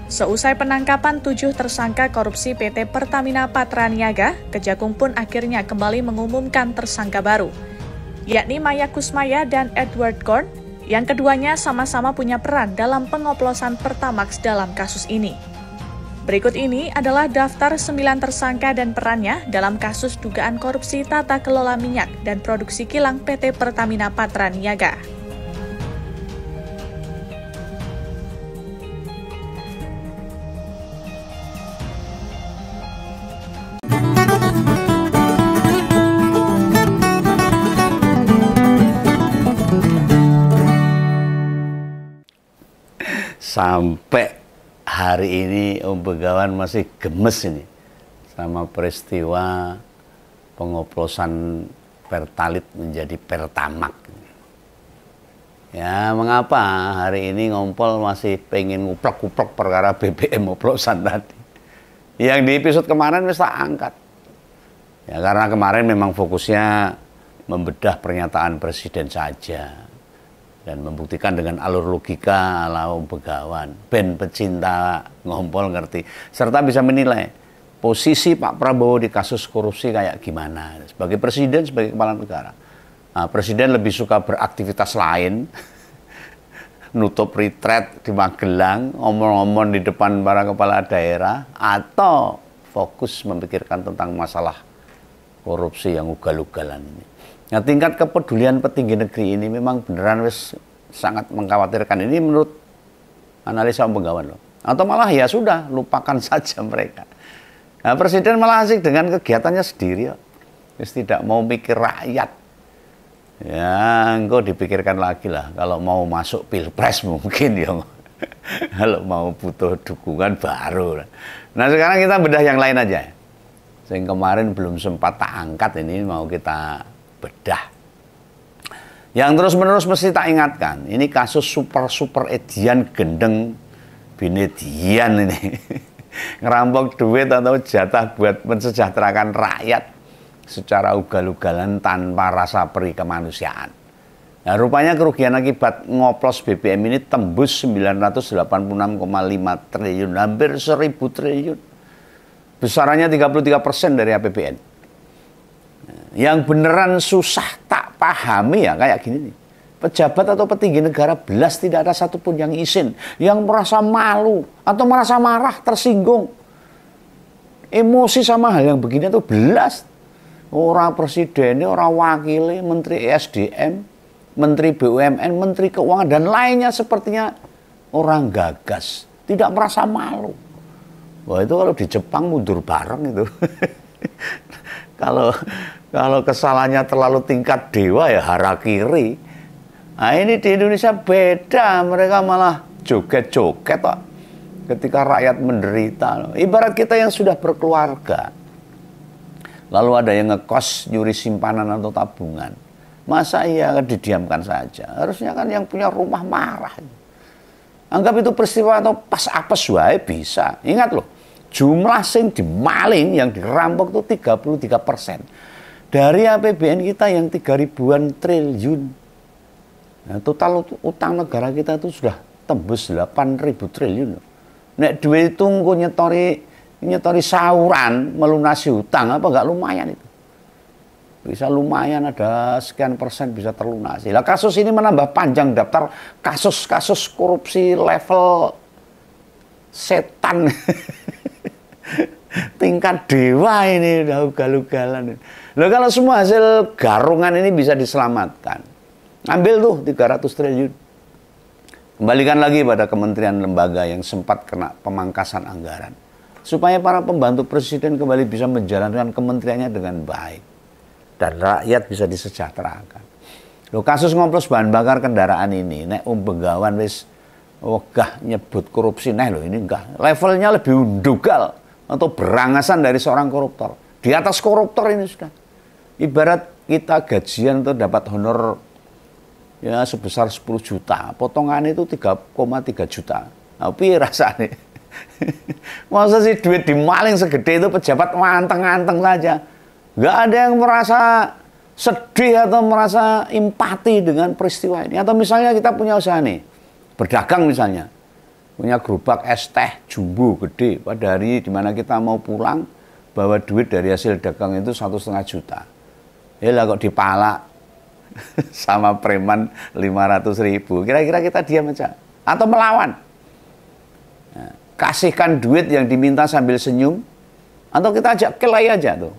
Seusai penangkapan 7 tersangka korupsi PT Pertamina Patraniaga, Kejagung pun akhirnya kembali mengumumkan tersangka baru, yakni Maya Kusmaya dan Edward Korn, yang keduanya sama-sama punya peran dalam pengoplosan Pertamax dalam kasus ini. Berikut ini adalah daftar 9 tersangka dan perannya dalam kasus dugaan korupsi tata kelola minyak dan produksi kilang PT Pertamina Patraniaga. Sampai hari ini Om Begawan masih gemes ini sama peristiwa pengoplosan Pertalit menjadi Pertamax. Ya, mengapa hari ini ngompol masih pengen nguplek-nguplek perkara BBM oplosan tadi? Yang di episode kemarin wis tak angkat. Ya, karena kemarin memang fokusnya membedah pernyataan Presiden saja. Dan membuktikan dengan alur logika ala Om Begawan, ben pecinta ngompol ngerti, serta bisa menilai posisi Pak Prabowo di kasus korupsi kayak gimana sebagai presiden, sebagai kepala negara. Nah, presiden lebih suka beraktivitas lain, nutup retreat di Magelang, ngomong-ngomong di depan para kepala daerah, atau fokus memikirkan tentang masalah korupsi yang ugal-ugalan ini. Nah, tingkat kepedulian petinggi negeri ini memang beneran wis sangat mengkhawatirkan. Ini menurut analisa Om Begawan loh. Atau malah ya sudah, lupakan saja mereka. Nah, Presiden malah asik dengan kegiatannya sendiri. Wis tidak mau mikir rakyat. Ya, engkau dipikirkan lagi lah. Kalau mau masuk Pilpres mungkin ya. Kalau mau butuh dukungan baru. Nah, sekarang kita bedah yang lain aja. Yang kemarin belum sempat tak angkat, ini mau kita bedah. Yang terus-menerus mesti tak ingatkan, ini kasus super Edian gendeng Binedian ini. Ngerampok duit atau jatah buat mensejahterakan rakyat secara ugal-ugalan tanpa rasa peri kemanusiaan. Nah, rupanya kerugian akibat ngoplos BBM ini tembus 986,5 triliun, hampir 1.000 triliun. Besarannya 33% dari APBN. Yang beneran susah tak pahami ya kayak gini nih. Pejabat atau petinggi negara belas tidak ada satupun yang izin, yang merasa malu atau merasa marah, tersinggung, emosi sama hal yang begini itu belas. Orang presidennya, orang wakilnya, menteri ESDM, menteri BUMN, menteri keuangan dan lainnya sepertinya orang gagas, tidak merasa malu. Wah, itu kalau di Jepang mundur bareng itu. Kalau kesalahannya terlalu tingkat dewa ya harakiri. Nah, ini di Indonesia beda, mereka malah joget-joget kok ketika rakyat menderita. Ibarat kita yang sudah berkeluarga, lalu ada yang ngekos nyuri simpanan atau tabungan. Masa iya didiamkan saja? Harusnya kan yang punya rumah marah. Anggap itu peristiwa atau pas apes wae bisa. Ingat loh, jumlah sing dimaling yang dirampok itu 33%. Dari APBN kita yang 3.000-an triliun. Nah, total utang negara kita itu sudah tembus 8.000 triliun. Nek duit itu nyetori sauran melunasi hutang apa enggak lumayan itu. Bisa lumayan ada sekian persen bisa terlunasi. Lah kasus ini menambah panjang daftar kasus-kasus korupsi level setan. Tingkat dewa ini udah ugal-ugalan. Loh, kalau semua hasil garungan ini bisa diselamatkan, ambil tuh 300 triliun. Kembalikan lagi pada kementerian lembaga yang sempat kena pemangkasan anggaran. Supaya para pembantu presiden kembali bisa menjalankan kementeriannya dengan baik. Dan rakyat bisa disejahterakan. Loh, kasus ngoplos bahan bakar kendaraan ini, nek Om Begawan wis wegah nyebut korupsi, nah loh ini enggak. Levelnya lebih undugal atau berangasan dari seorang koruptor. Di atas koruptor ini sudah. Ibarat kita gajian atau dapat honor ya sebesar 10 juta. Potongan itu 3,3 juta. Nah, piye rasanya? Masa sih duit dimaling segede itu pejabat nganteng-nganteng saja. Nggak ada yang merasa sedih atau merasa empati dengan peristiwa ini. Atau misalnya kita punya usaha nih, berdagang misalnya. punya gerobak es teh jumbo gede. Pada hari dimana kita mau pulang, bawa duit dari hasil dagang itu 1,5 juta. Ya lah kok dipalak sama preman 500.000. Kira-kira kita diam aja atau melawan? Nah, kasihkan duit yang diminta sambil senyum, atau kita ajak kelai aja tuh.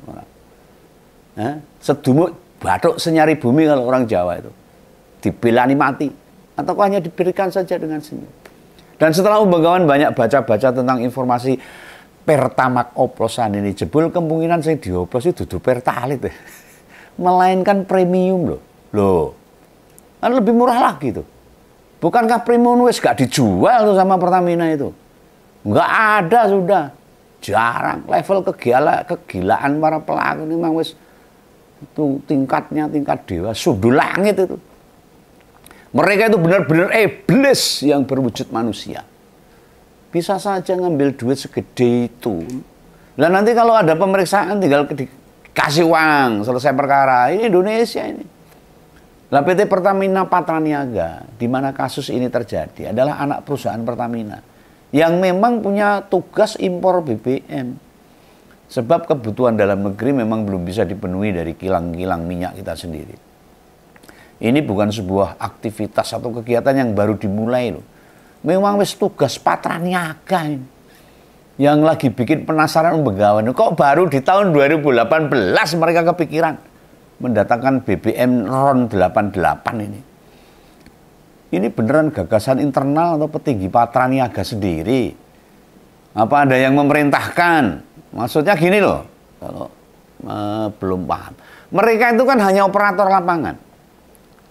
Nah, sedumuk batuk senyari bumi kalau orang Jawa itu. Dibelani mati. Atau hanya diberikan saja dengan senyum. Dan setelah Umbagawan banyak baca-baca tentang informasi Pertamax oplosan ini, jebul kemungkinan saya dioplos itu dudu Pertalite. Melainkan premium loh. Loh. Kan lebih murah lagi tuh. Bukankah premium wis gak dijual tuh sama Pertamina itu? Nggak ada sudah. Jarang. Level kegilaan para pelaku ini memang wis itu tingkatnya tingkat dewa, sundul langit itu. Mereka itu benar-benar iblis yang berwujud manusia. Bisa saja ngambil duit segede itu. Dan nanti kalau ada pemeriksaan tinggal dikasih uang, selesai perkara. Ini Indonesia ini. Nah, PT Pertamina Patraniaga, di mana kasus ini terjadi, adalah anak perusahaan Pertamina yang memang punya tugas impor BBM. Sebab kebutuhan dalam negeri memang belum bisa dipenuhi dari kilang-kilang minyak kita sendiri. Ini bukan sebuah aktivitas atau kegiatan yang baru dimulai loh. Memang wis tugas Patraniaga ini. Yang lagi bikin penasaran Umbagawan. Kok baru di tahun 2018 mereka kepikiran mendatangkan BBM RON 88 ini. Ini beneran gagasan internal atau petinggi Patraniaga sendiri? Apa ada yang memerintahkan? Maksudnya gini loh, kalau belum paham. Mereka itu kan hanya operator lapangan.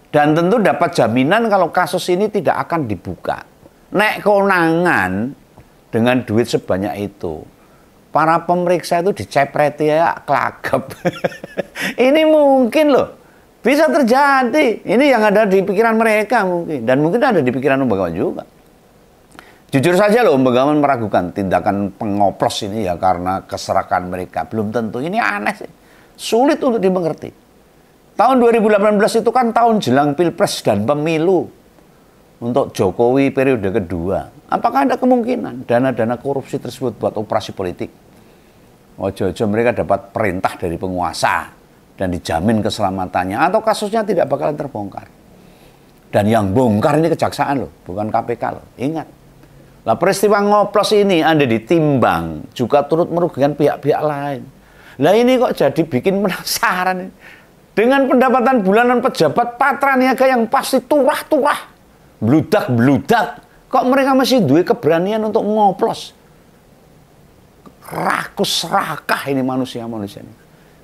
Dan tentu dapat jaminan kalau kasus ini tidak akan dibuka. Nek konangan dengan duit sebanyak itu, para pemeriksa itu dicepreti ya kelagap. Ini mungkin loh, bisa terjadi. Ini yang ada di pikiran mereka mungkin. Dan mungkin ada di pikiran Umbagawan juga. Jujur saja loh, Umbagawan meragukan tindakan pengoplos ini ya karena keserakan mereka. Belum tentu, ini aneh sih. Sulit untuk dimengerti. Tahun 2018 itu kan tahun jelang Pilpres dan Pemilu untuk Jokowi periode kedua. Apakah ada kemungkinan dana-dana korupsi tersebut buat operasi politik? Ojo-ojo mereka dapat perintah dari penguasa dan dijamin keselamatannya, atau kasusnya tidak bakalan terbongkar. Dan yang bongkar ini kejaksaan loh, bukan KPK loh. Ingat. Lah peristiwa ngoplos ini Anda ditimbang juga turut merugikan pihak-pihak lain. Lah ini kok jadi bikin penasaran ini. Dengan pendapatan bulanan pejabat Patraniaga yang pasti turah-turah, bludak-bludak, kok mereka masih duwe keberanian untuk ngoplos? Rakus serakah ini manusia-manusia ini.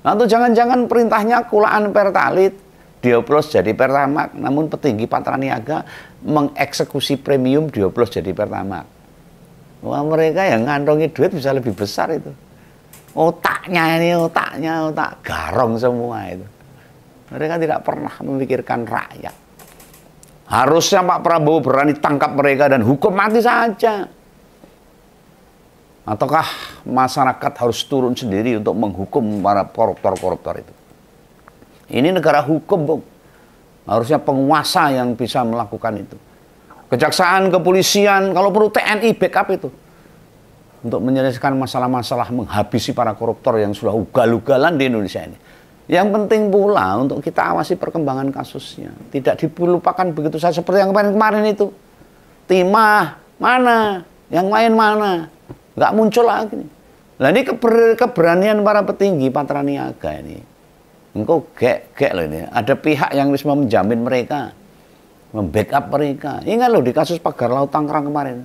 Atau jangan-jangan perintahnya kulaan Pertalite, dioplos jadi Pertamax, namun petinggi Patraniaga mengeksekusi premium dioplos jadi Pertamax. Wah, mereka yang ngantongi duit bisa lebih besar itu. Otaknya otak garong semua itu. Mereka tidak pernah memikirkan rakyat. Harusnya Pak Prabowo berani tangkap mereka dan hukum mati saja. Ataukah masyarakat harus turun sendiri untuk menghukum para koruptor-koruptor itu? Ini negara hukum, Bung. Harusnya penguasa yang bisa melakukan itu. Kejaksaan, kepolisian, kalau perlu TNI backup itu. Untuk menyelesaikan masalah-masalah menghabisi para koruptor yang sudah ugal-ugalan di Indonesia ini. Yang penting pula untuk kita awasi perkembangan kasusnya. Tidak dilupakan begitu saja seperti yang kemarin-kemarin itu. Timah, mana? Yang lain mana? Nggak muncul lagi. Nah ini keberanian para petinggi Patraniaga ini. Engkau gek loh ini. Ada pihak yang bisa menjamin mereka. Membackup mereka. Ingat loh di kasus Pagar Laut Tangerang kemarin.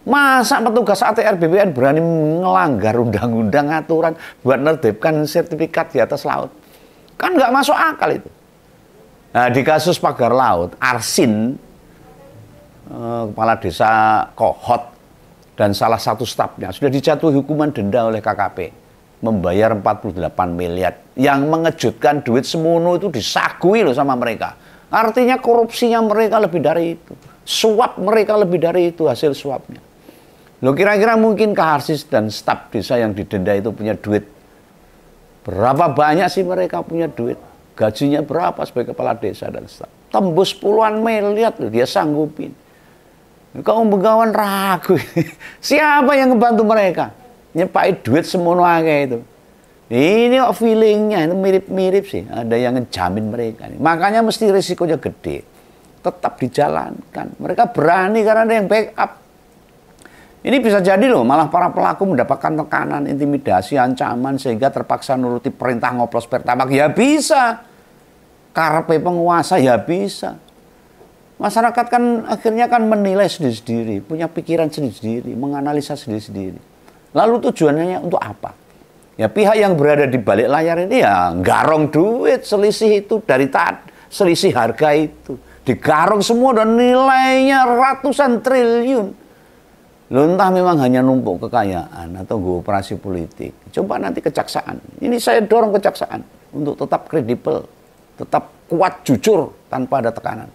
Masa petugas ATR BPN berani melanggar undang-undang aturan buat menerbitkan sertifikat di atas laut? Kan nggak masuk akal itu. Nah, di kasus Pagar Laut, Arsin, kepala desa Kohot, dan salah satu stafnya sudah dijatuhi hukuman denda oleh KKP. Membayar 48 miliar. Yang mengejutkan duit semono itu disagui loh sama mereka. Artinya korupsinya mereka lebih dari itu. Suap mereka lebih dari itu hasil suapnya. Loh kira-kira mungkin Arsin dan staf desa yang didenda itu punya duit? Berapa banyak sih mereka punya duit? Gajinya berapa sebagai kepala desa dan staf? Tembus puluhan miliar loh dia sanggupin. Kok Begawan ragu? Siapa yang ngebantu mereka? Nyepai duit semono akeh itu. Ini kok feelingnya itu mirip-mirip sih. Ada yang ngejamin mereka. Makanya mesti risikonya gede. Tetap dijalankan. Mereka berani karena ada yang backup. Ini bisa jadi loh, malah para pelaku mendapatkan tekanan, intimidasi, ancaman, sehingga terpaksa nuruti perintah ngoplos Pertamax. Ya bisa. Karepe penguasa ya bisa. Masyarakat kan akhirnya kan menilai sendiri-sendiri, punya pikiran sendiri-sendiri, menganalisa sendiri-sendiri. Lalu tujuannya untuk apa? Ya pihak yang berada di balik layar ini ya garong duit, selisih itu dari selisih harga itu. Digarong semua dan nilainya ratusan triliun. Loh, entah memang hanya numpuk kekayaan atau gue operasi politik. Coba nanti kejaksaan. Ini saya dorong kejaksaan untuk tetap kredibel, tetap kuat, jujur, tanpa ada tekanan.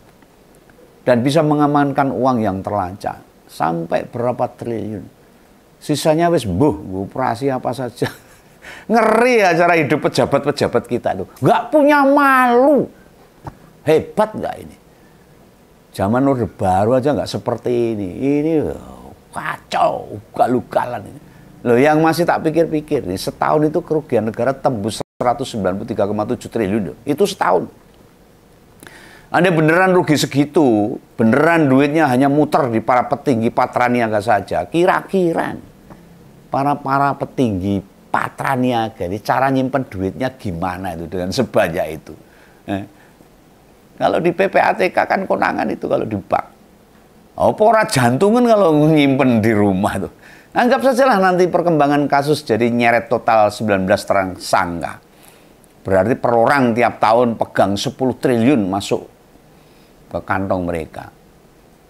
Dan bisa mengamankan uang yang terlancar. Sampai berapa triliun. Sisanya wis gue operasi apa saja. Ngeri ya cara hidup pejabat-pejabat kita tuh. Nggak punya malu. Hebat nggak ini? Zaman Orde Baru aja nggak seperti ini. Ini kacau, ugal-ugalan ini. Loh, yang masih tak pikir-pikir nih, setahun itu kerugian negara tembus 193,7 triliun. Itu setahun. Anda beneran rugi segitu, beneran duitnya hanya muter di para petinggi Patraniaga saja. Kira-kira para petinggi Patraniaga ini cara nyimpen duitnya gimana itu dengan sebanyak itu? Kalau di PPATK kan konangan itu kalau di bank. Apa ora jantungan kalau nyimpen di rumah tuh. Anggap sajalah nanti perkembangan kasus jadi nyeret total 19 tersangka. Berarti per orang tiap tahun pegang 10 triliun masuk ke kantong mereka.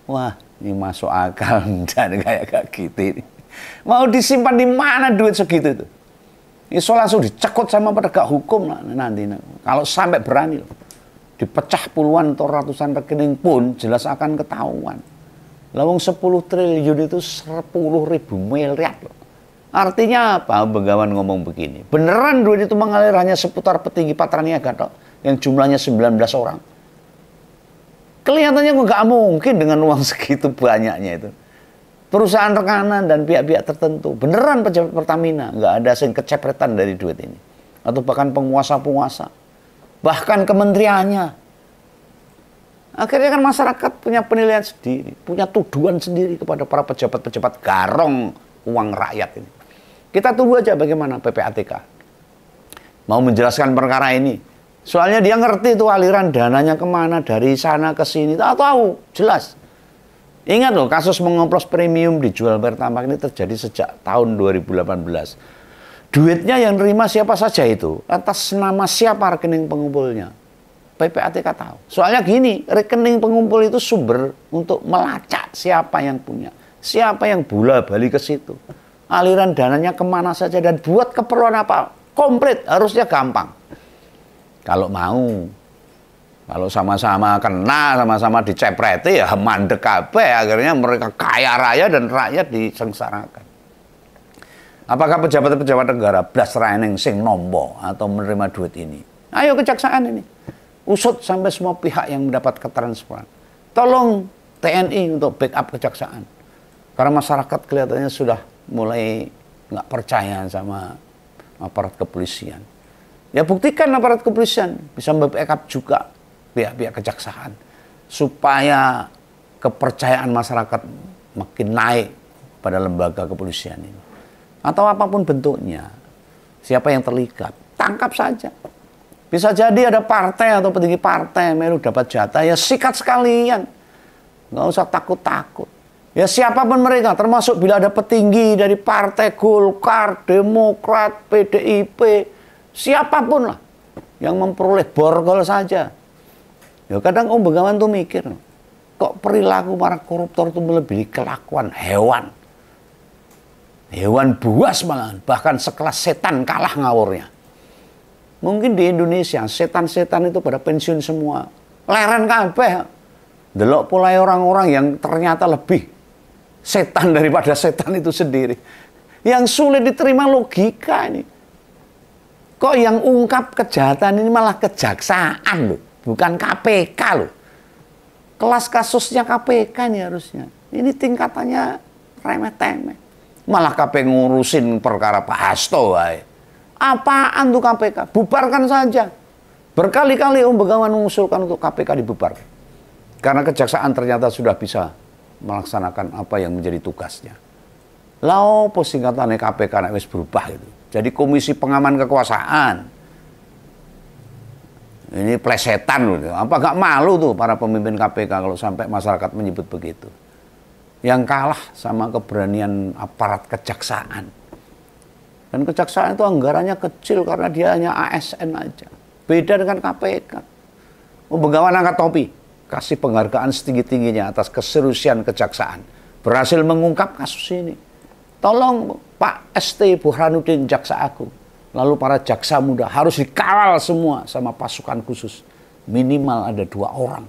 Wah, ini masuk akal dan kayak gitu ini. Mau disimpan di mana duit segitu itu? Itu langsung dicekut sama penegak hukum nanti. Kalau sampai berani loh. Dipecah puluhan atau ratusan rekening pun jelas akan ketahuan. Lawang 10 triliun itu 10.000 miliar loh. Artinya apa? Begawan ngomong begini. Beneran duit itu mengalir hanya seputar petinggi Patraniaga toh, yang jumlahnya 19 orang. Kelihatannya nggak mungkin dengan uang segitu banyaknya itu. Perusahaan rekanan dan pihak-pihak tertentu. Beneran pejabat Pertamina nggak ada yang kecepretan dari duit ini. Atau bahkan penguasa-penguasa. Bahkan kementeriannya. Akhirnya kan masyarakat punya penilaian sendiri, punya tuduhan sendiri kepada para pejabat-pejabat garong uang rakyat ini. Kita tunggu aja bagaimana PPATK mau menjelaskan perkara ini. Soalnya dia ngerti tuh aliran dananya kemana, dari sana ke sini, tahu jelas. Ingat loh, kasus mengoplos premium dijual Pertamax ini terjadi sejak tahun 2018. Duitnya yang nerima siapa saja itu, atas nama siapa rekening pengumpulnya. PPATK tahu. Soalnya gini, rekening pengumpul itu sumber untuk melacak siapa yang punya, siapa yang bola-balik ke situ, aliran dananya kemana saja dan buat keperluan apa, komplit, harusnya gampang. Kalau mau, kalau sama-sama kena, sama-sama dicepreti ya mandek kabeh, akhirnya mereka kaya raya dan rakyat disengsarakan. Apakah pejabat-pejabat negara blas raeneng sing nombo atau menerima duit ini? Ayo kejaksaan ini. Usut sampai semua pihak yang mendapat ketransparan. Tolong TNI untuk backup kejaksaan. Karena masyarakat kelihatannya sudah mulai nggak percaya sama aparat kepolisian. Ya buktikan aparat kepolisian bisa backup juga pihak-pihak kejaksaan. Supaya kepercayaan masyarakat makin naik pada lembaga kepolisian ini. Atau apapun bentuknya. Siapa yang terlibat, tangkap saja. Bisa jadi ada partai atau petinggi partai melu dapat jatah, ya sikat sekalian. Nggak usah takut-takut. Ya siapapun mereka, termasuk bila ada petinggi dari partai Golkar, Demokrat, PDIP, siapapun lah yang memperoleh borgol saja. Ya kadang Begawan tuh mikir, kok perilaku para koruptor itu melebihi kelakuan hewan. Hewan buas malahan, bahkan sekelas setan kalah ngawurnya. Mungkin di Indonesia setan-setan itu pada pensiun semua. Leren kabeh. Delok pulai orang-orang yang ternyata lebih setan daripada setan itu sendiri. Yang sulit diterima logika ini. Kok yang ungkap kejahatan ini malah kejaksaan loh, bukan KPK loh. Kelas kasusnya KPK nih harusnya. Ini tingkatannya remeh-temeh. Malah KPK ngurusin perkara Pak Hasto. Apaan tuh KPK? Bubarkan saja. Berkali-kali Om Begawan mengusulkan untuk KPK dibubarkan. Karena kejaksaan ternyata sudah bisa melaksanakan apa yang menjadi tugasnya. Lah opo singkatannya KPK nek wis berubah itu. Jadi Komisi Pengaman Kekuasaan. Ini plesetan loh. Apa gak malu tuh para pemimpin KPK kalau sampai masyarakat menyebut begitu. Yang kalah sama keberanian aparat kejaksaan. Dan kejaksaan itu anggarannya kecil karena dia hanya ASN aja. Beda dengan KPK. Begawan angkat topi, kasih penghargaan setinggi-tingginya atas keseriusan kejaksaan. Berhasil mengungkap kasus ini. Tolong Pak ST Burhanuddin Jaksa Agung. Lalu para jaksa muda harus dikawal semua sama pasukan khusus. Minimal ada 2 orang.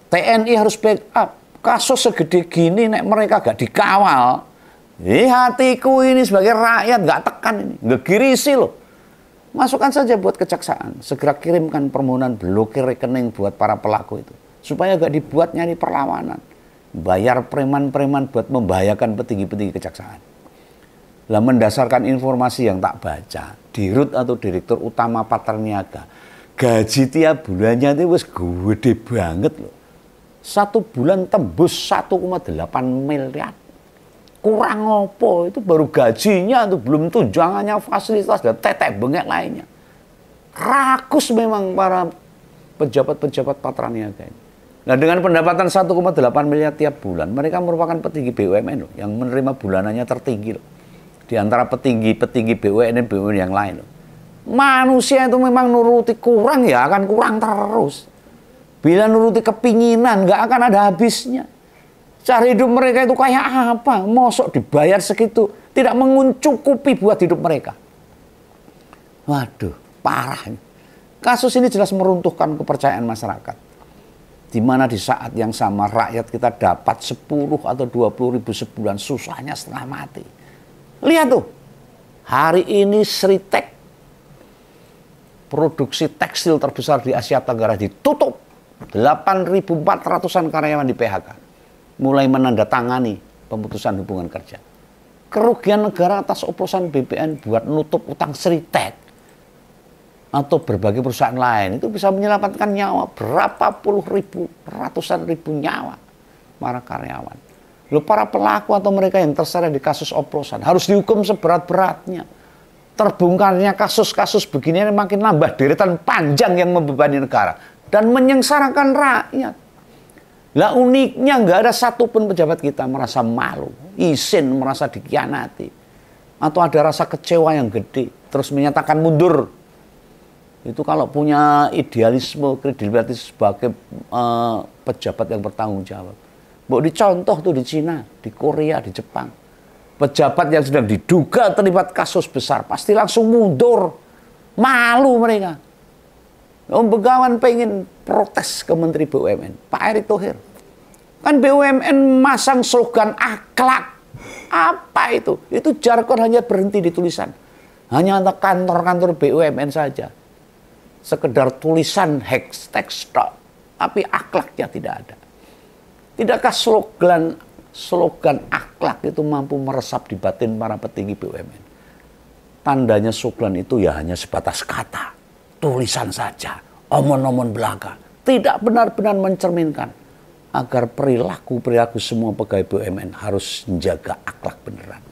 TNI harus backup. Kasus segede gini nek mereka gak dikawal, hatiku ini sebagai rakyat gak tekan ini, gak girisi loh. Masukkan saja buat kejaksaan, segera kirimkan permohonan blokir rekening buat para pelaku itu, supaya gak dibuat nyari perlawanan, bayar preman-preman buat membahayakan petinggi-petinggi kejaksaan. Lah mendasarkan informasi yang tak baca, Dirut atau Direktur Utama Patraniaga, gaji tiap bulannya itu wis gede banget loh. 1 bulan tembus 1,8 miliar. Kurang opo, itu baru gajinya tuh, belum tunjangannya, fasilitas dan tetek bengek lainnya. Rakus memang para pejabat-pejabat Patraniaga ini. Nah dengan pendapatan 1,8 miliar tiap bulan, mereka merupakan petinggi BUMN loh, yang menerima bulanannya tertinggi loh. Di antara petinggi-petinggi BUMN dan BUMN yang lain loh. Manusia itu memang nuruti kurang ya akan kurang terus. Bila nuruti kepinginan, nggak akan ada habisnya. Cara hidup mereka itu kayak apa? Mosok dibayar segitu, tidak mencukupi buat hidup mereka. Waduh, parah. Kasus ini jelas meruntuhkan kepercayaan masyarakat. Di mana di saat yang sama rakyat kita dapat 10 atau 20 ribu sebulan, susahnya setengah mati. Lihat tuh, hari ini Sritek, produksi tekstil terbesar di Asia Tenggara ditutup. 8.400-an karyawan di PHK. Mulai menandatangani pemutusan hubungan kerja. Kerugian negara atas oplosan BPN buat nutup utang Sritek atau berbagai perusahaan lain itu bisa menyelamatkan nyawa berapa puluh ribu, ratusan ribu nyawa para karyawan. Lalu para pelaku atau mereka yang terseret di kasus oplosan harus dihukum seberat-beratnya. Terbongkarnya kasus-kasus begini makin nambah deretan panjang yang membebani negara dan menyengsarakan rakyat. Lah uniknya nggak ada satupun pejabat kita merasa malu, isin merasa dikhianati, atau ada rasa kecewa yang gede, terus menyatakan mundur. Itu kalau punya idealisme, kredibilitas sebagai pejabat yang bertanggung jawab. Mau dicontoh tuh di Cina, di Korea, di Jepang. Pejabat yang sedang diduga terlibat kasus besar pasti langsung mundur, malu mereka. Om Begawan pengen protes ke Menteri BUMN, Pak Erick Thohir. Kan BUMN masang slogan akhlak. Apa itu? Itu jargon hanya berhenti di tulisan. Hanya untuk kantor-kantor BUMN saja. Sekedar tulisan hashtag stop. Tapi akhlaknya tidak ada. Tidakkah slogan akhlak itu mampu meresap di batin para petinggi BUMN? Tandanya slogan itu ya hanya sebatas kata. Tulisan saja, omon-omon belaka, tidak benar-benar mencerminkan agar perilaku semua pegawai BUMN harus menjaga akhlak beneran.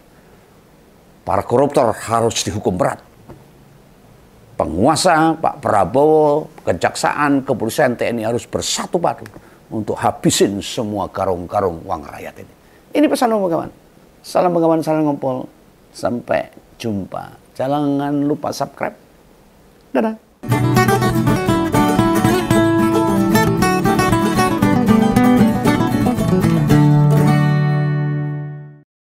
Para koruptor harus dihukum berat. Penguasa, Pak Prabowo, kejaksaan, kepolisian, TNI harus bersatu padu untuk habisin semua karung-karung uang rakyat ini. Ini pesan Om Begawan. Salam Begawan, salam ngompol. Sampai jumpa. Jangan lupa subscribe. Dadah.